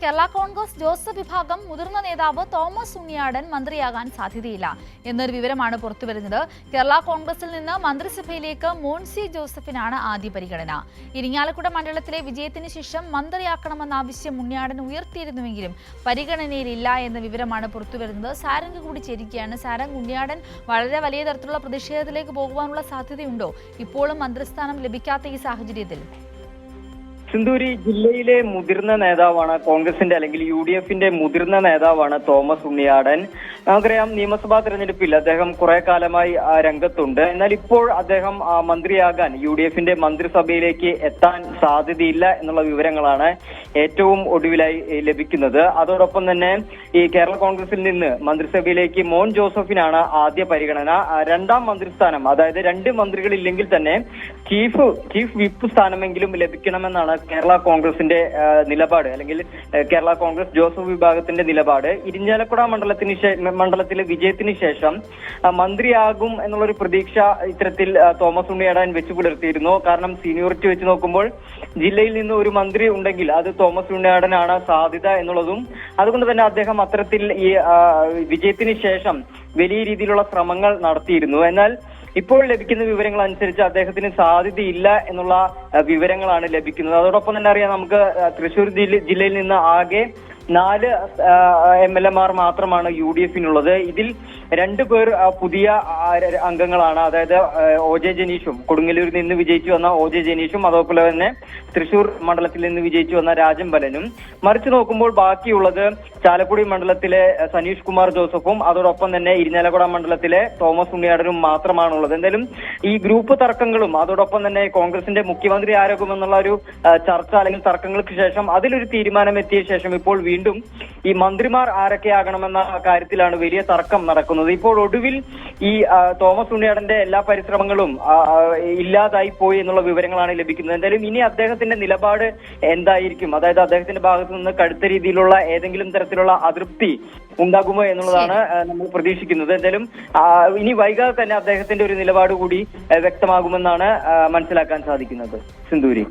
Kerala Congress Joseph വിഭാഗം മുതിർന്ന നേതാവ് തോമസ് ഉണ്ണിയാടൻ മന്ത്രിയാകാൻ സാധ്യതയില്ല എന്നൊരു വിവരമാണ് പുറത്തുവരുന്നത്. കേരള കോൺഗ്രസിൽ നിന്ന് മന്ത്രിസഭയിലേക്ക് മോൻസി ജോസഫിനാണ് ആദ്യ പരിഗണന. ഇരിങ്ങാലക്കുട മണ്ഡലത്തിലെ വിജയത്തിന് ശേഷം മന്ത്രിയാക്കണമെന്ന ആവശ്യം ഉണ്ണിയാടൻ ഉയർത്തിയിരുന്നുവെങ്കിലും പരിഗണനയിലില്ല എന്ന വിവരമാണ് പുറത്തുവരുന്നത്. സാരംഗ് കൂടി ചേരുകയാണ്. സാരംഗ്, ഉണ്ണിയാടൻ വളരെ വലിയ തരത്തിലുള്ള പ്രതിഷേധത്തിലേക്ക് പോകുവാനുള്ള സാധ്യതയുണ്ടോ ഇപ്പോഴും മന്ത്രിസ്ഥാനം ലഭിക്കാത്ത ഈ സാഹചര്യത്തിൽ? സിന്ദൂരി, ജില്ലയിലെ മുതിർന്ന നേതാവാണ് കോൺഗ്രസിന്റെ അല്ലെങ്കിൽ UDFന്റെ മുതിർന്ന നേതാവാണ് തോമസ് ഉണ്ണിയാടൻ. നമുക്കറിയാം, നിയമസഭാ തെരഞ്ഞെടുപ്പിൽ അദ്ദേഹം കുറെ കാലമായി രംഗത്തുണ്ട്. എന്നാൽ ഇപ്പോൾ അദ്ദേഹം മന്ത്രിയാകാൻ UDFന്റെ മന്ത്രിസഭയിലേക്ക് എത്താൻ സാധ്യതയില്ല എന്നുള്ള വിവരങ്ങളാണ് ഏറ്റവും ഒടുവിലായി ലഭിക്കുന്നത്. അതോടൊപ്പം തന്നെ ഈ കേരള കോൺഗ്രസിൽ നിന്ന് മന്ത്രിസഭയിലേക്ക് മോൻ ജോസഫിനാണ് ആദ്യ പരിഗണന. രണ്ടാം മന്ത്രിസ്ഥാനം, അതായത് 2 മന്ത്രികളില്ലെങ്കിൽ തന്നെ ചീഫ് വിപ്പ് സ്ഥാനമെങ്കിലും ലഭിക്കണമെന്നാണ് കേരള കോൺഗ്രസിന്റെ നിലപാട്, അല്ലെങ്കിൽ കേരള കോൺഗ്രസ് ജോസഫ് വിഭാഗത്തിന്റെ നിലപാട്. ഇരിഞ്ഞാലക്കുട മണ്ഡലത്തിലെ വിജയത്തിന് ശേഷം മന്ത്രിയാകും എന്നുള്ളൊരു പ്രതീക്ഷ ഇത്തരത്തിൽ തോമസ് ഉണ്ണിയാടൻ വെച്ചു പുലർത്തിയിരുന്നു. കാരണം സീനിയോറിറ്റി വെച്ച് നോക്കുമ്പോൾ ജില്ലയിൽ നിന്ന് ഒരു മന്ത്രി ഉണ്ടെങ്കിൽ അത് തോമസ് ഉണ്ണിയാടനാണ് സാധ്യത എന്നുള്ളതും, അതുകൊണ്ട് തന്നെ അദ്ദേഹം അത്തരത്തിൽ ഈ വിജയത്തിന് ശേഷം വലിയ രീതിയിലുള്ള ശ്രമങ്ങൾ നടത്തിയിരുന്നു. എന്നാൽ ഇപ്പോൾ ലഭിക്കുന്ന വിവരങ്ങൾ അനുസരിച്ച് അദ്ദേഹത്തിന് സാധ്യതയില്ല എന്നുള്ള വിവരങ്ങളാണ് ലഭിക്കുന്നത്. അതോടൊപ്പം തന്നെ അറിയാം, നമുക്ക് തൃശൂർ ജില്ലയിൽ നിന്ന് ആകെ 4 MLA മാത്രമാണ് UDFനുള്ളത്. ഇതിൽ 2 പേർ പുതിയ അംഗങ്ങളാണ്. അതായത് OJ ജനീഷും, കൊടുങ്ങല്ലൂരിൽ നിന്ന് വിജയിച്ചു വന്ന OJ ജനീഷും, അതേപോലെ തന്നെ തൃശൂർ മണ്ഡലത്തിൽ നിന്ന് വിജയിച്ചു വന്ന രാജംബലനും. മറിച്ച് നോക്കുമ്പോൾ ബാക്കിയുള്ളത് ചാലക്കുടി മണ്ഡലത്തിലെ സനീഷ് കുമാർ ജോസഫും അതോടൊപ്പം തന്നെ ഇരിഞ്ഞാലക്കുട മണ്ഡലത്തിലെ തോമസ് ഉണ്ണിയാടനും മാത്രമാണുള്ളത്. എന്തായാലും ഈ ഗ്രൂപ്പ് തർക്കങ്ങളും അതോടൊപ്പം തന്നെ കോൺഗ്രസിന്റെ മുഖ്യമന്ത്രി ആരാകുമെന്നുള്ള ഒരു ചർച്ച അല്ലെങ്കിൽ തർക്കങ്ങൾക്ക് ശേഷം അതിലൊരു തീരുമാനം എത്തിയ ശേഷം ഇപ്പോൾ വീണ്ടും ഈ മന്ത്രിമാർ ആരൊക്കെയാകണമെന്ന കാര്യത്തിലാണ് വലിയ തർക്കം നടക്കുന്നത്. ഇപ്പോൾ ഒടുവിൽ ഈ തോമസ് ഉണ്ണിയാടന്റെ എല്ലാ പരിശ്രമങ്ങളും ഇല്ലാതായി പോയി എന്നുള്ള വിവരങ്ങളാണ് ലഭിക്കുന്നത്. എന്തായാലും ഇനി അദ്ദേഹത്തിന്റെ നിലപാട് എന്തായിരിക്കും, അതായത് അദ്ദേഹത്തിന്റെ ഭാഗത്തു നിന്ന് കടുത്ത രീതിയിലുള്ള ഏതെങ്കിലും തരത്തിലുള്ള അതൃപ്തി ഉണ്ടാകുമോ എന്നുള്ളതാണ് നമ്മൾ പ്രതീക്ഷിക്കുന്നത്. എന്തായാലും ഇനി വൈകാതെ തന്നെ അദ്ദേഹത്തിന്റെ ഒരു നിലപാട് കൂടി വ്യക്തമാകുമെന്നാണ് മനസ്സിലാക്കാൻ സാധിക്കുന്നത്. സിന്ദൂരി.